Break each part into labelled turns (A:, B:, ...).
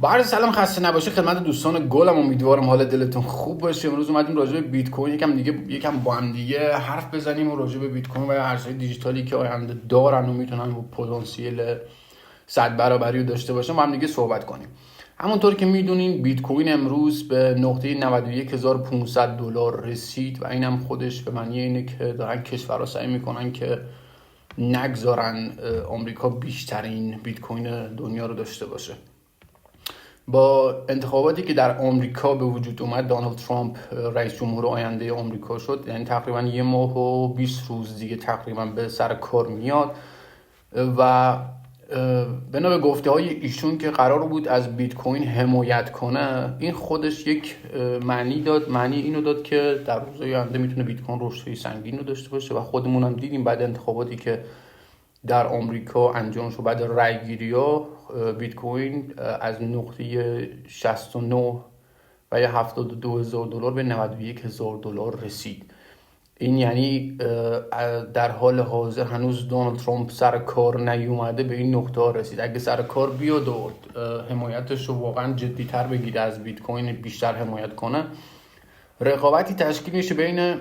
A: با عرض سلام، خسته نباشه خدمت دوستان گلم. امیدوارم حال دلتون خوب باشه. امروز اومدیم راجع به بیت کوین یکم با هم دیگه حرف بزنیم و راجع به بیت کوین و ارزهای دیجیتالی که آینده دارن و میتونن با پتانسیل 100 برابری رو داشته باشن با هم دیگه صحبت کنیم. همونطور که میدونین بیت کوین امروز به نقطه 91500 دلار رسید و اینم خودش به معنی اینه که دارن کشورها سعی میکنن که نگذارن آمریکا بیشترین بیت کوین دنیا رو داشته باشه. با انتخاباتی که در آمریکا به وجود اومد، دونالد ترامپ رئیس جمهور آینده آمریکا شد، یعنی تقریبا 1 ماه و 20 روز دیگه تقریبا به سر کار میاد و بنا به گفته های ایشون که قرار بود از بیت کوین حمایت کنه، این خودش یک معنی اینو داد که در روزهای آینده میتونه بیت کوین رشدی سنگین رو داشته باشه و خودمون هم دیدیم بعد انتخاباتی که در آمریکا انجام شد، بعد رای گیری ها، بیت کوین از نقطه 69 و یا 72,000 دلار به 91,000 دلار رسید. این یعنی در حال حاضر هنوز دونالد ترامپ سر کار نیومده به این نقطه رسید. اگه سر کار بیاد و حمایتش رو واقعا جدی‌تر بگیره، از بیت کوین بیشتر حمایت کنه، رقابتی تشکیل میشه بین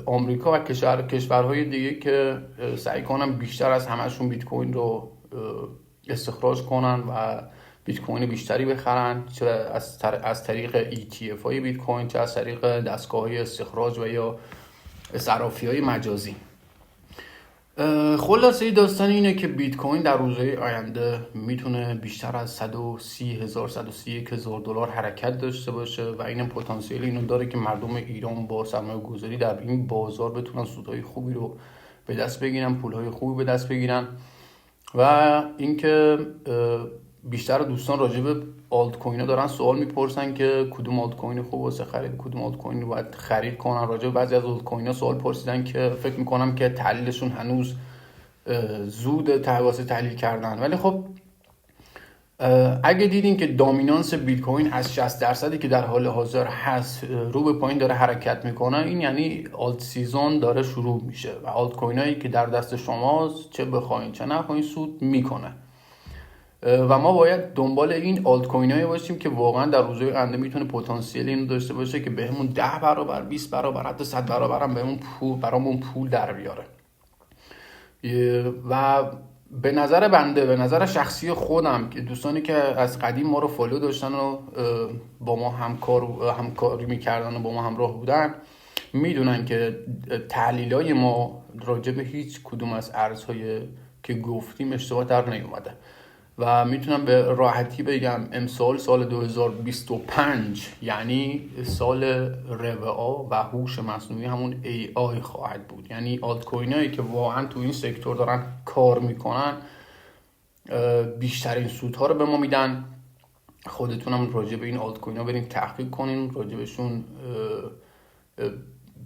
A: آمریکا و کشورهای دیگه که سعی کنن بیشتر از همشون بیت کوین رو استخراج کنن و بیت کوین بیشتری بخرن، چه از طریق ETF های بیت کوین، چه از طریق دستگاه های استخراج و یا صرافی های مجازی. خلاصه داستان اینه که بیت کوین در روزهای آینده میتونه بیشتر از 131,000 دلار حرکت داشته باشه و این پتانسیل اینو داره که مردم ایران با سرمایه گذاری در این بازار بتونن سودهای خوبی رو به دست بگیرن، پولهای خوبی به دست بگیرن. و اینکه بیشتر دوستان راجع به آلت کوین ها دارن سوال میپرسن که کدوم آلت کوین خوب واسه خرید، کدوم آلت کوین رو باید خرید کنن. راجع به بعضی از آلت کوین ها سوال پرسیدن که فکر میکنم که تحلیلشون هنوز زود واسه تحلیل کردن، ولی خب اگه دیدین که دامینانس بیت کوین از 60% که در حال حاضر هست رو به پایین داره حرکت میکنه، این یعنی آلت سیزن داره شروع میشه و آلت کوین هایی که در دست شماست، چه بخواین چه نخواین، سود میکنه و ما باید دنبال این آلت کوین هایی باشیم که واقعا در روزهای آینده میتونه پتانسیل اینو داشته باشه که بهمون 10 برابر، 20 برابر، حتی 100 برابر هم برامون پول در بیاره. و به نظر بنده، به نظر شخصی خودم، که دوستانی که از قدیم ما رو فالو داشتن و با ما همکاری میکردن و با ما همراه بودن، میدونن که تحلیلای ما راجع به هیچ کدوم از ارزهای که گفتیم اشتباه در نیومده و میتونم به راحتی بگم امسال سال 2025 یعنی سال ربع و هوش مصنوعی، همون AI خواهد بود. یعنی آلت کوین هایی که واقعا تو این سکتور دارن کار میکنن بیشترین سودها رو به ما میدن. خودتونم راجع به این آلت کوین ها بریم تحقیق کنین، راجع بهشون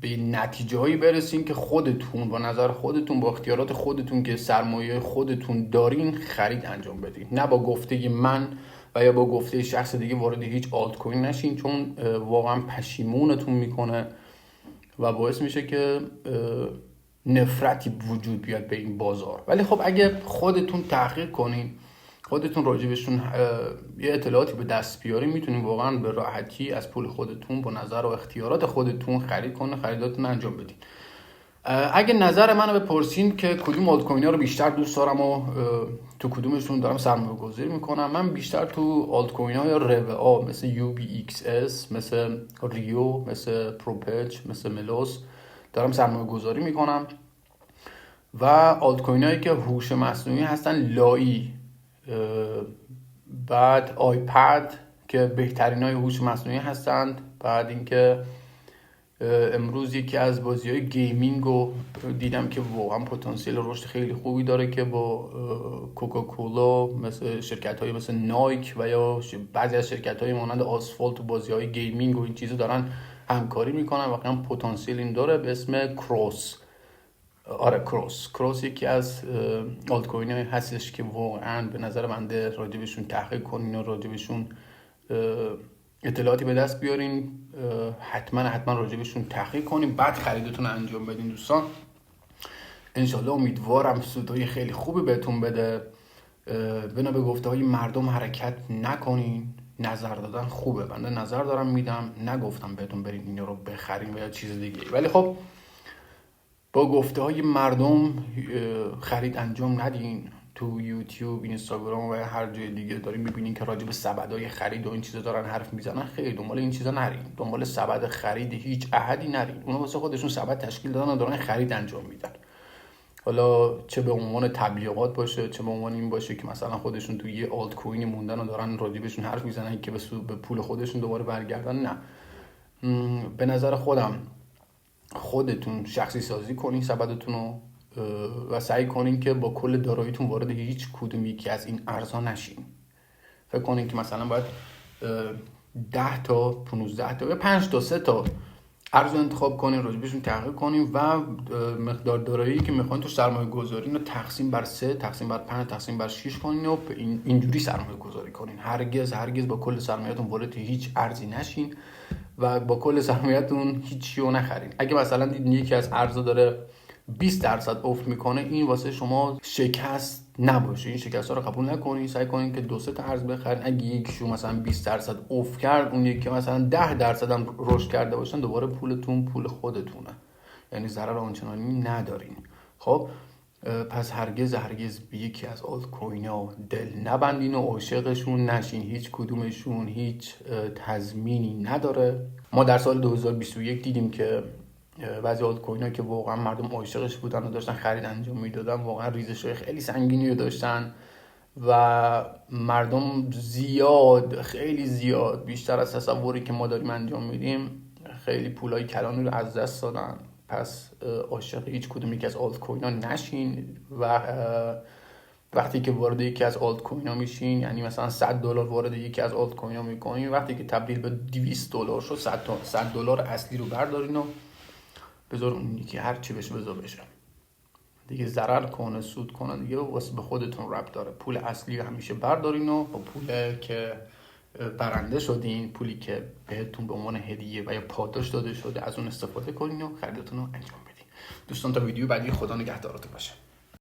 A: به نتیجه هایی برسین که خودتون با نظر خودتون، با اختیارات خودتون که سرمایه خودتون دارین، خرید انجام بدین. نه با گفته من و یا با گفته شخص دیگه وارد هیچ آلت کوین نشین، چون واقعا پشیمونتون میکنه و باعث میشه که نفرتی وجود بیاد به این بازار. ولی خب اگه خودتون تحقیق کنین، خودتون راجبشون یه اطلاعاتی به دست بیارین، میتونین واقعا به راحتی از پول خودتون با نظر و اختیارات خودتون خریداتون انجام بدین. اگه نظر منو بپرسین که کدوم آلت کوین ها رو بیشتر دوست دارم و تو کدومشون دارم سرمایه گذاری میکنم، من بیشتر تو آلت کوین های ربع مثل UBXS، مثل ریو، مثل پروپچ، مثل ملوس دارم سرمایه گذاری میکنم و آلت کوین هایی که هوش مصنوعی هستن، لایی، بعد آیپد که بهترین های هوش مصنوعی هستند، بعد اینکه امروز یکی از بازی های گیمینگ رو دیدم که واقعا پتانسیل رشد خیلی خوبی داره که با کوکاکولا، مثل شرکت های مثل نایک و یا بعضی از شرکت های مانند آسفالت و بازی های گیمینگ و این چیزو دارن همکاری میکنن. واقعا پتانسیل این داره به اسم کروس. کروس یکی از آلت کوین های هستش که واقعا به نظر بنده راجبشون تحقیق کنین و راجبشون اطلاعاتی به دست بیارین، حتما راجبشون تحقیق کنین، بعد خریدتون انجام بدین. دوستان انشالله امیدوارم سودهای خیلی خوبی بهتون بده بنا به گفته های مردم حرکت نکنین. نظر دادن خوبه، بنده نظر دارم میدم، نگفتم بهتون برین اینا رو بخرین و یا چیز دیگه، ولی خب با گفته های مردم خرید انجام ندین. تو یوتیوب، اینستاگرام و هر جای دیگه داریم میبینین که راجع به سبدهای خرید و این چیزا دارن حرف میزنن. خیلی دنبال این چیزا نرین، دنبال سبد خرید هیچ احدی نرین. اونا واسه خودشون سبد تشکیل دادن و دارن خرید انجام میدن. حالا چه به عنوان تبلیغات باشه، چه به عنوان این باشه که مثلا خودشون توی یه آلت کوینی موندن و دارن راجبشون حرف میزنن که به پول خودشون دوباره برگردن. نه، به نظر خودتون شخصی سازی کنین سبدتون رو و سعی کنین که با کل داراییتون وارد هیچ کدوم یکی از این ارزها نشین. فکر کنین که مثلا باید 10 تا 15 تا یا 5 تا 3 تا ارز انتخاب کنین، راجبشون تحقیق کنین و مقدار دارایی که میخواین تو سرمایه گذاری رو تقسیم بر 3، تقسیم بر 5، تقسیم بر 6 کنین و اینجوری سرمایه گذاری کنین. هرگز با کل سرمایه‌تون وارد هیچ ارزی نشین و با کل سرمایه‌تون هیچی رو نخرین. اگه مثلا دیدین یکی از ارزا داره 20% افت میکنه، این واسه شما شکست نباشه. این شکست ها رو قبول نکنین، سعی کنین که 2-3 تا ارز بخرین. اگه یکیشون مثلا 20% افت کرد، اون یکی مثلا 10% هم رشد کرده باشن، دوباره پولتون پول خودتونه، یعنی ضرر آنچنانی ندارین. خب پس هرگز به یکی از آلت کوین ها دل نبندین و عاشقشون نشین. هیچ کدومشون هیچ تضمینی نداره. ما در سال 2021 دیدیم که بعضی آلت کوین ها که واقعا مردم عاشقش بودن و داشتن خرید انجام میدادن، واقعا ریزش خیلی سنگینی رو داشتن و مردم خیلی زیاد بیشتر از تصوری که ما داریم انجام میدیم خیلی پولای کلانی رو از دست دادن. پس عاشق هیچ کدوم یکی از آلت کوین ها نشین و وقتی که وارد یکی از آلت کوین ها میشین، یعنی مثلا $100 وارد یکی از آلت کوین ها میکنین، وقتی که تبدیل به $200 شد، $100 اصلی رو بردارین و بذار اون یکی هر چی بشه بشه دیگه. ضرر کنه سود کنه دیگه واسه به خودتون ربط داره. پول اصلی همیشه بردارین و با پولی که برنده شدین، پولی که بهتون به عنوان هدیه و یا پاداش داده شده، از اون استفاده کنین و خریدتون رو انجام بدین. دوستان تا ویدیو بعدی، خدا نگهدارتون باشه.